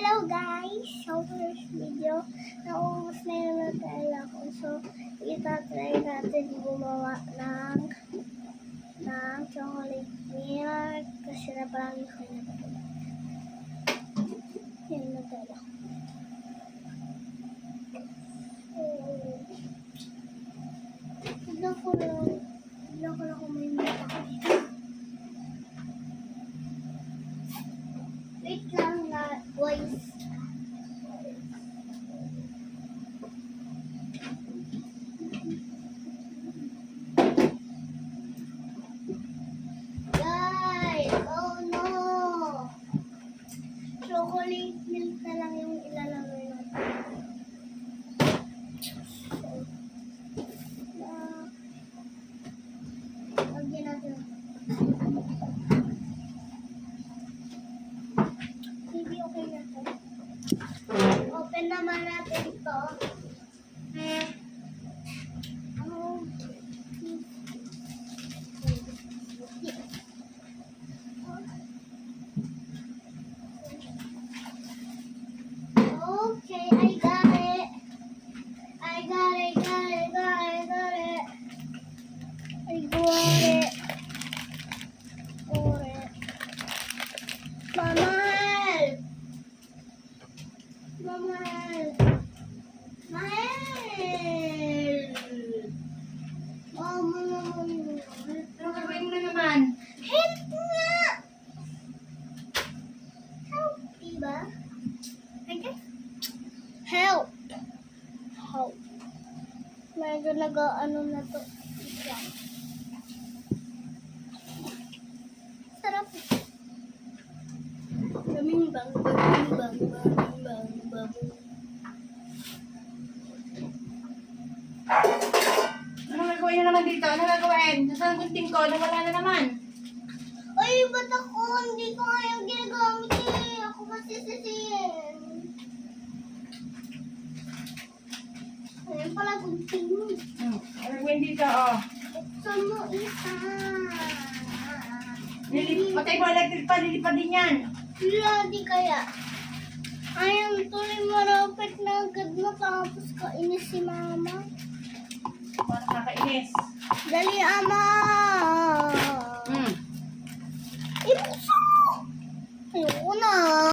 Hello guys! So first video, naubos na yung Nutella ko. So, itatry natin gumawa ng chocolate milk kasi naparami ko yung Nutella. Yung Nutella. Tignan ko lang kung may milk ako dito. Wait lang na voice. Guys, oh no! Chocolate milk na lang yung ilalagay natin. Lagyan natin. Hindi okay na to. Open naman natin ito. Okay, I got it. I got it. Mahal! Ano gagawin mo na naman? Help nga! Help, diba? Okay? Help! Medyo nag-ano na to. Sarap. Daming bang. Ano gagawin na naman dito? Ano gagawin? Nasaan ang gunting ko? Nawala na naman. Ay, ba't ako? Hindi ko nga yung ginagamit eh. Ako kasi sisihin. Ayan pala gunting mo. Ano gagawin dito? Oh. Buksan mo isa. Patay mo electric pa, lilipad din yan. Ladi kaya. Ayang tuloy marapit na agad matapos kainis si mama. Para kakainis. Dali, ama! Ibuksan mo! Ayoko na.